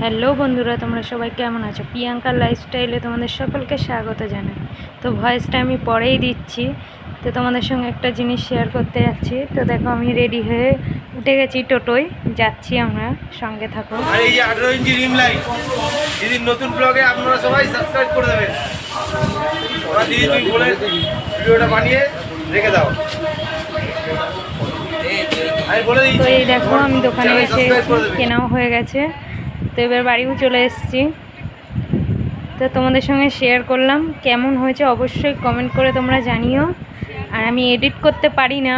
Hello বন্ধুরা, তোমরা সবাই কেমন আছো? প্রিয়াঙ্কার লাইফস্টাইলে তোমাদের সকলকে স্বাগত জানাই। তো ভয়েসটা আমি পরেই দিচ্ছি। তো তোমাদের সঙ্গে একটা জিনিস শেয়ার করতে যাচ্ছি। তো দেখো, আমি রেডি হয়ে উঠে গেছি, টোটোয় যাচ্ছি, আমরা সঙ্গে থাকো। আর এই যে 18 ইঞ্চি রিম লাইট দিদির নতুন ব্লগে আপনারা সবাই সাবস্ক্রাইব করে দেবেন। ওরা দিদি তুমি বলে ভিডিওটা বানিয়ে রেখে দাও। তো এই দেখো, আমি দোকানে এসে কেনাও হয়ে গেছে। তো এবার বাড়িও চলে এসেছি। তো তোমাদের সঙ্গে শেয়ার করলাম। কেমন হয়েছে অবশ্যই কমেন্ট করে তোমরা জানিও। আর আমি এডিট করতে পারি না,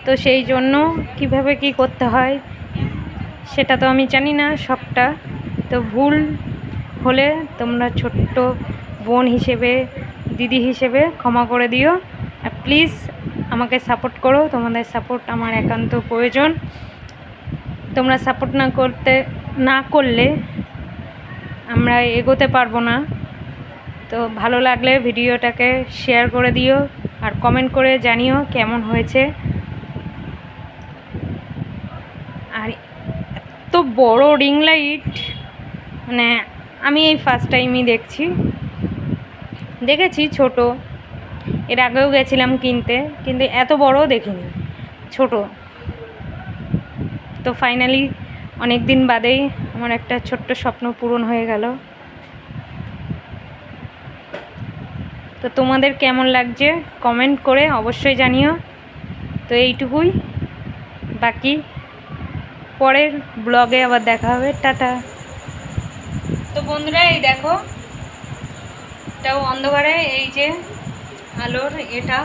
তো সেই জন্য কিভাবে কি করতে হয় সেটা তো আমি জানি না সবটা। তো ভুল হলে তোমরা ছোট্ট বোন হিসেবে, দিদি হিসেবে ক্ষমা করে দিও। আর প্লিজ আমাকে সাপোর্ট করো, তোমাদের সাপোর্ট আমার একান্ত প্রয়োজন। তোমরা সাপোর্ট না করলে আমরা এগোতে পারবো না। তো ভালো লাগলে ভিডিওটাকে শেয়ার করে দিও আর কমেন্ট করে জানিও কেমন হয়েছে। আর এত বড় রিং লাইট মানে আমি এই ফার্স্ট টাইমই দেখেছি ছোট, এর আগেও গেছিলাম কিনতে, কিন্তু এত বড় দেখিনি, ছোট। তো ফাইনালি অনেক দিন বাদেই আমার একটা ছোট্ট স্বপ্ন পূরণ হয়ে গেল। তো তোমাদের কেমন লাগছে কমেন্ট করে অবশ্যই জানিও। তো এইটুকুই, বাকি পরের ব্লগে আবার দেখা হবে। টাটা। তো বন্ধুরা, এই দেখো, এটাও অন্ধকারে, এই যে আলোর এটা